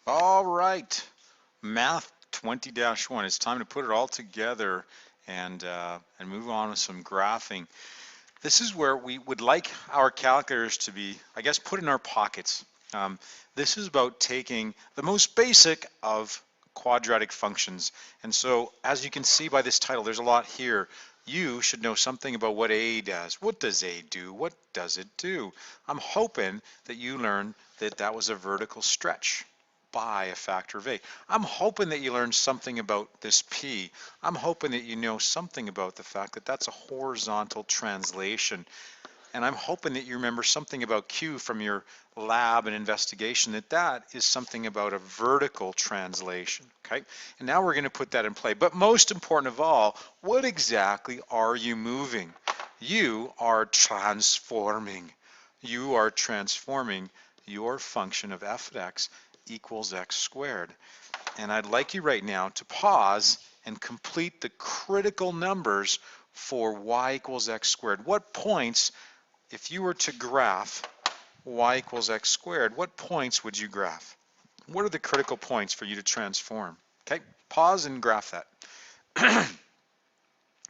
All right, Math 20-1. It's time to put it all together and move on with some graphing. This is where we would like our calculators to be, I guess, put in our pockets. This is about taking the most basic of quadratic functions. And so, as you can see by this title, there's a lot here. You should know something about what A does. What does A do? What does it do? I'm hoping that you learned that that was a vertical stretch by a factor of A. I'm hoping that you learned something about this P. I'm hoping that you know something about the fact that that's a horizontal translation. And I'm hoping that you remember something about Q from your lab and investigation, that that is something about a vertical translation, okay? And now we're going to put that in play. But most important of all, what exactly are you moving? You are transforming. You are transforming your function of f of x equals x squared. And I'd like you right now to pause and complete the critical numbers for y equals x squared. What points, if you were to graph y equals x squared, what points would you graph? What are the critical points for you to transform? Okay, pause and graph that.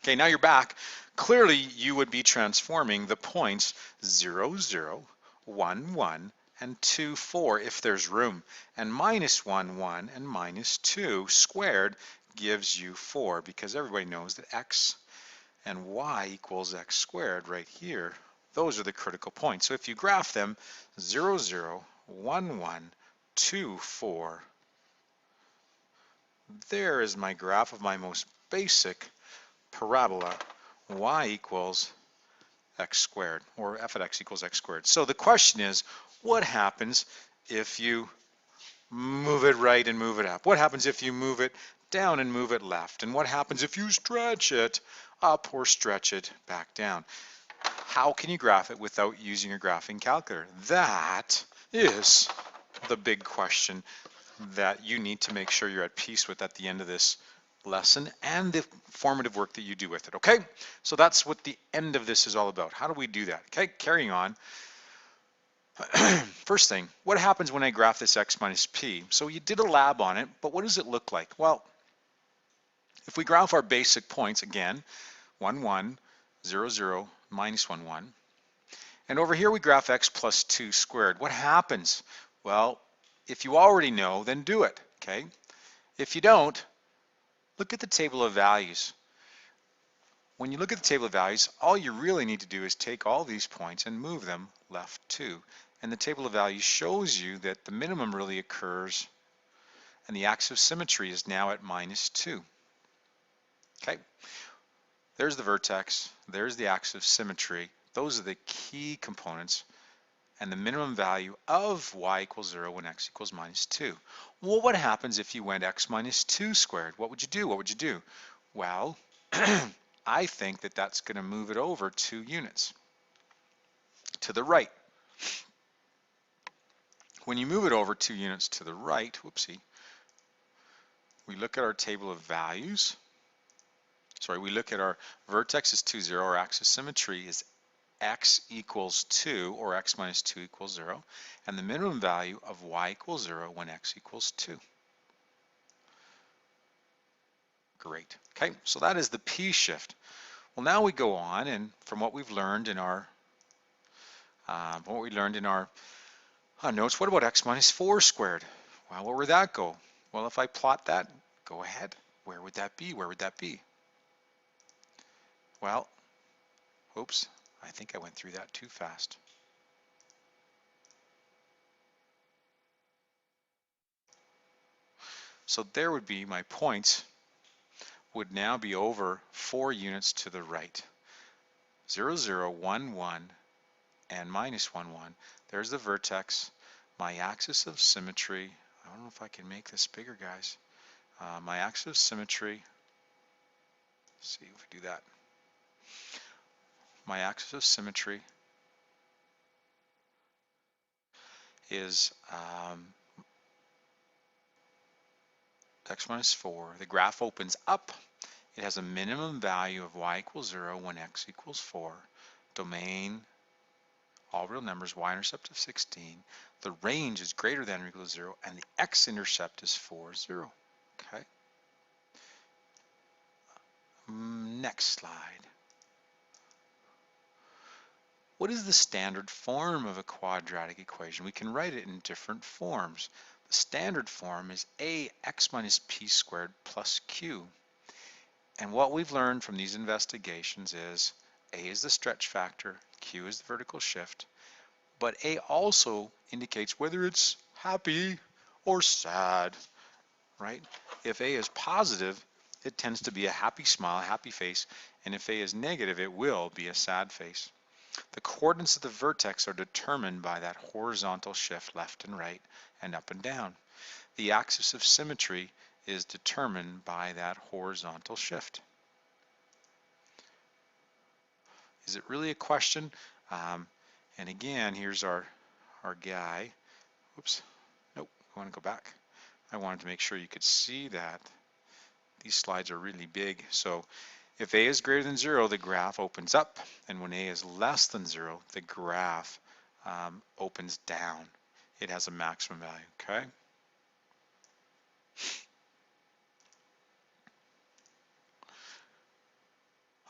Okay, now you're back. Clearly, you would be transforming the points 0, 0, 1, 1, and 2, 4 if there's room. And minus 1, 1, and minus 2 squared gives you 4, because everybody knows that x and y equals x squared right here. Those are the critical points. So if you graph them, 0, 0, 1, 1, 2, 4, there is my graph of my most basic parabola, y equals x squared, or f of x equals x squared. So the question is, what happens if you move it right and move it up? What happens if you move it down and move it left? And what happens if you stretch it up or stretch it back down? How can you graph it without using your graphing calculator? That is the big question that you need to make sure you're at peace with at the end of this lesson and the formative work that you do with it, okay? So that's what the end of this is all about. How do we do that? Okay, carrying on. First thing, what happens when I graph this x minus p? So you did a lab on it, but what does it look like? Well, if we graph our basic points, again, 1, 1, 0, 0, minus 1, 1, and over here we graph x plus 2 squared. What happens? Well, if you already know, then do it, okay? If you don't, look at the table of values. When you look at the table of values, all you really need to do is take all these points and move them left 2. And the table of values shows you that the minimum really occurs and the axis of symmetry is now at minus 2. Okay, there's the vertex, there's the axis of symmetry. Those are the key components, and the minimum value of y equals 0 when x equals minus 2. Well, what happens if you went x minus 2 squared? What would you do? What would you do? Well, I think that that's going to move it over 2 units to the right. When you move it over 2 units to the right, whoopsie, we look at our table of values. Sorry, we look at our vertex is 2, 0, our axis of symmetry is x equals 2, or x minus 2 equals 0, and the minimum value of y equals 0 when x equals 2. Great. Okay, so that is the p shift. Well, now we go on, and from what we've learned in our notes, what about x minus 4 squared? Well, where would that go? Well, if I plot that, go ahead. Where would that be? Where would that be? Well, oops, I think I went through that too fast. So there would be my points would now be over 4 units to the right. 0, 0, 1, 1, and minus 1, 1. There's the vertex, my axis of symmetry. I don't know if I can make this bigger, guys. My axis of symmetry, let's see if we do that. My axis of symmetry is x minus 4. The graph opens up. It has a minimum value of y equals 0 when x equals 4. Domain all real numbers, y-intercept of 16. The range is greater than or equal to 0, and the x-intercept is 4, 0. Okay. Next slide. What is the standard form of a quadratic equation? We can write it in different forms. The standard form is ax minus p squared plus q. And what we've learned from these investigations is a is the stretch factor, q is the vertical shift, but a also indicates whether it's happy or sad, right? If a is positive, it tends to be a happy smile, a happy face, and if a is negative, it will be a sad face. The coordinates of the vertex are determined by that horizontal shift left and right and up and down. The axis of symmetry is determined by that horizontal shift. Is it really a question? And again, here's our guy. Oops, nope, I want to go back. I wanted to make sure you could see that. These slides are really big. So if a is greater than 0, the graph opens up, and when a is less than 0, the graph opens down. It has a maximum value, okay?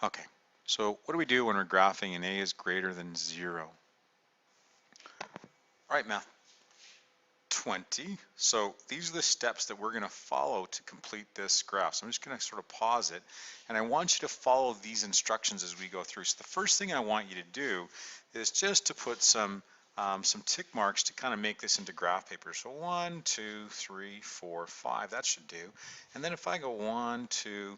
Okay, so what do we do when we're graphing and a is greater than 0? All right, math 20. So these are the steps that we're going to follow to complete this graph. So I'm just going to sort of pause it, and I want you to follow these instructions as we go through. So the first thing I want you to do is just to put some tick marks to kind of make this into graph paper. So 1, 2, 3, 4, 5, that should do. And then if I go 1, 2,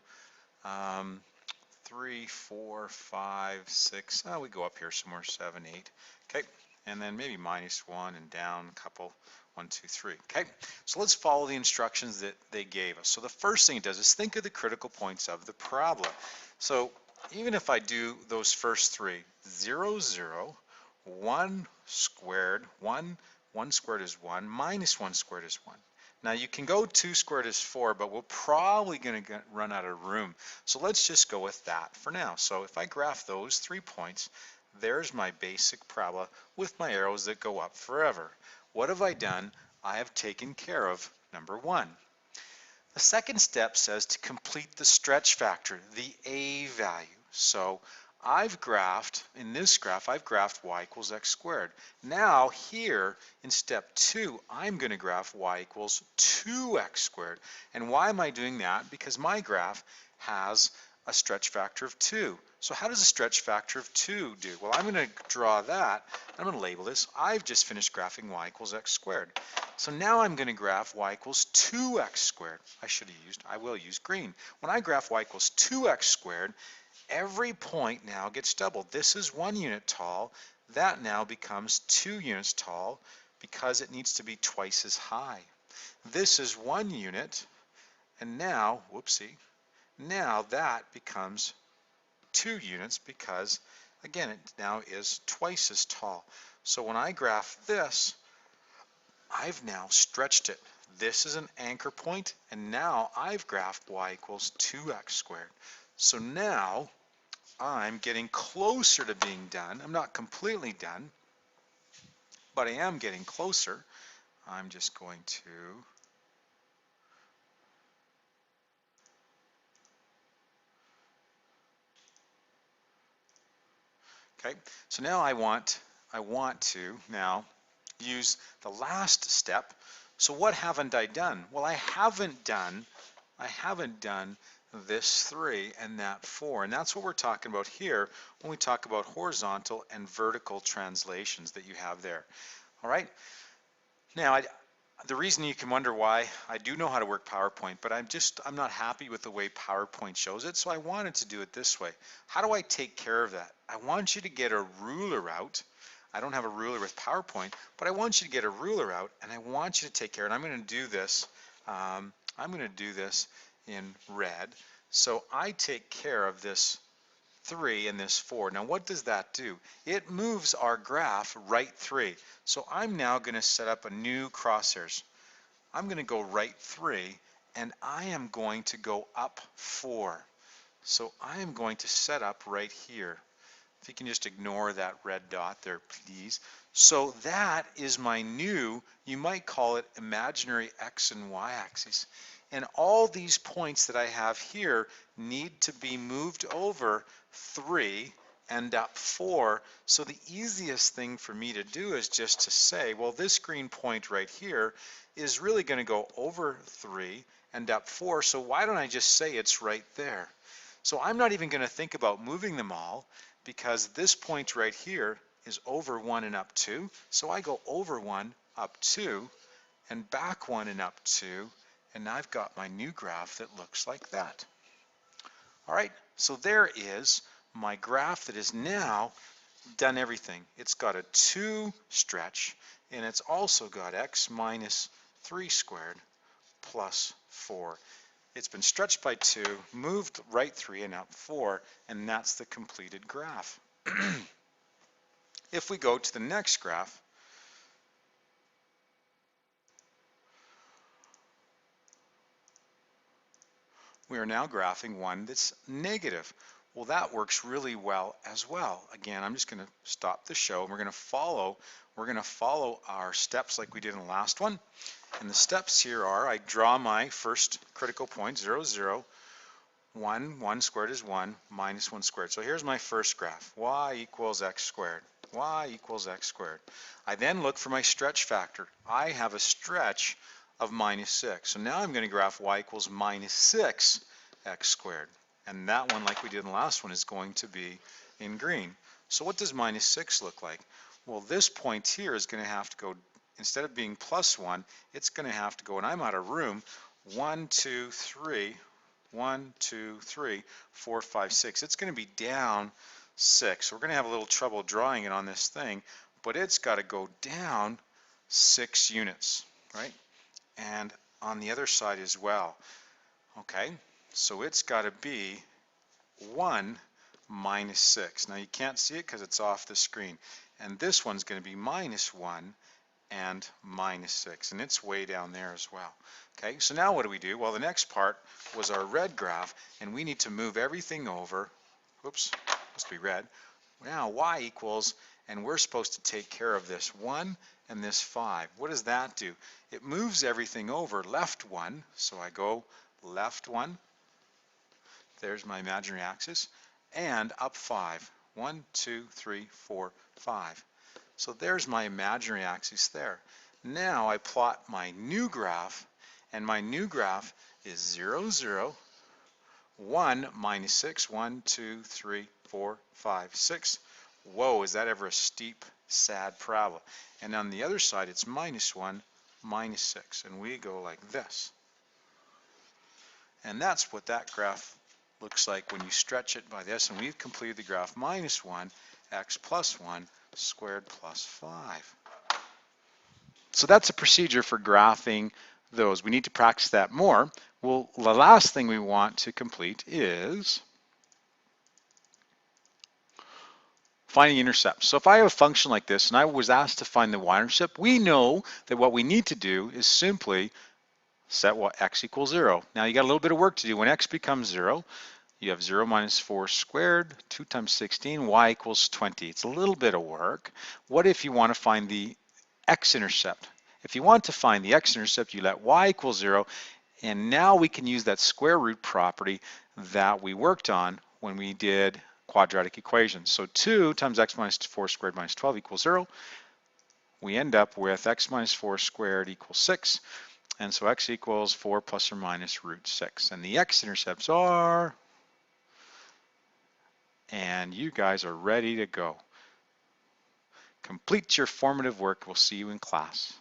3, 4, 5, 6, we go up here somewhere, 7, 8. Okay, and then maybe -1 and down a couple. 1, 2, 3. Okay, so let's follow the instructions that they gave us. So the first thing it does is think of the critical points of the parabola. So even if I do those first three, 0, 0, 1 squared, 1 squared is 1, -1 squared is 1. Now you can go 2 squared is 4, but we're probably going to run out of room. So let's just go with that for now. So if I graph those 3 points, there's my basic parabola with my arrows that go up forever. What have I done? I have taken care of number 1. The second step says to complete the stretch factor, the a value. So I've graphed, in this graph, I've graphed y equals x squared. Now here in step 2, I'm going to graph y equals 2x squared. And why am I doing that? Because my graph has a stretch factor of 2. So how does a stretch factor of 2 do? Well, I'm going to draw that. I'm going to label this. I've just finished graphing y equals x squared. So now I'm going to graph y equals 2x squared. I will use green. When I graph y equals 2x squared, every point now gets doubled. This is 1 unit tall. That now becomes 2 units tall because it needs to be twice as high. This is 1 unit, and now, whoopsie, now that becomes 2 units because, again, it now is twice as tall. So when I graph this, I've now stretched it. This is an anchor point, and now I've graphed y equals 2x squared. So now I'm getting closer to being done. I'm not completely done, but I am getting closer. I'm just going to okay, so now I want to now use the last step. So what haven't I done? Well, I haven't done this 3 and that 4, and that's what we're talking about here when we talk about horizontal and vertical translations that you have there. All right. Now, the reason you can wonder why, I do know how to work PowerPoint, but I'm not happy with the way PowerPoint shows it, so I wanted to do it this way. How do I take care of that? I want you to get a ruler out. I don't have a ruler with PowerPoint, but I want you to get a ruler out, and I want you to take care, and I'm going to do this. I'm going to do this in red. So I take care of this 3 and this 4. Now what does that do? It moves our graph right 3. So I'm now going to set up a new crosshairs. I'm going to go right 3, and I am going to go up 4. So I am going to set up right here. If you can just ignore that red dot there, please. So that is my new, you might call it imaginary X and Y axis. And all these points that I have here need to be moved over 3 and up 4. So the easiest thing for me to do is just to say, well, this green point right here is really going to go over 3 and up 4. So why don't I just say it's right there? So I'm not even going to think about moving them all, because this point right here is over 1 and up 2. So I go over 1, up 2, and back 1 and up 2, and I've got my new graph that looks like that. All right, so there is my graph that is now done everything. It's got a 2 stretch, and it's also got x minus 3 squared plus 4. It's been stretched by 2, moved right 3 and up 4, and that's the completed graph. If we go to the next graph, we are now graphing one that's negative. Well, that works really well as well. Again, I'm just going to stop the show, and we're going to follow our steps like we did in the last one. And the steps here are, I draw my first critical point, 0, 0, 1, 1 squared is 1, minus 1 squared. So here's my first graph, y equals x squared, y equals x squared. I then look for my stretch factor. I have a stretch of minus 6. So now I'm going to graph y equals minus 6 x squared. And that one, like we did in the last one, is going to be in green. So what does minus 6 look like? Well, this point here is going to have to go, instead of being plus 1, it's going to have to go, and I'm out of room, 1, 2, 3, 1, 2, 3, 4, 5, 6. It's going to be down 6. So we're going to have a little trouble drawing it on this thing, but it's got to go down 6 units, right? And on the other side as well. Okay, so it's got to be 1 minus 6. Now you can't see it because it's off the screen. And this one's going to be minus 1 and minus 6, and it's way down there as well. Okay, so now what do? Well, the next part was our red graph, and we need to move everything over. Whoops, must be red. Now y equals, and we're supposed to take care of this 1 and this 5. What does that do? It moves everything over left 1, so I go left 1. There's my imaginary axis, and up 5. 1, 2, 3, 4, 5. So there's my imaginary axis there. Now I plot my new graph, and my new graph is 0, 0, 1, minus 6, 1, 2, 3, 4, 5, 6. Whoa, is that ever a steep, sad parabola? And on the other side, it's minus 1, minus 6, and we go like this. And that's what that graph looks like when you stretch it by this, and we've completed the graph minus 1, x plus 1, squared plus 5. So that's a procedure for graphing those. We need to practice that more. Well, the last thing we want to complete is finding intercepts. So if I have a function like this and I was asked to find the y-intercept, we know that what we need to do is simply set what x equals 0. Now you got a little bit of work to do. When x becomes 0, you have 0 minus 4 squared, 2 times 16, y equals 20. It's a little bit of work. What if you want to find the x-intercept? If you want to find the x-intercept, you let y equal 0, and now we can use that square root property that we worked on when we did quadratic equations. So 2 times x minus 4 squared minus 12 equals 0. We end up with x minus 4 squared equals 6. And so x equals 4 plus or minus root 6. And the x-intercepts are, and you guys are ready to go. Complete your formative work. We'll see you in class.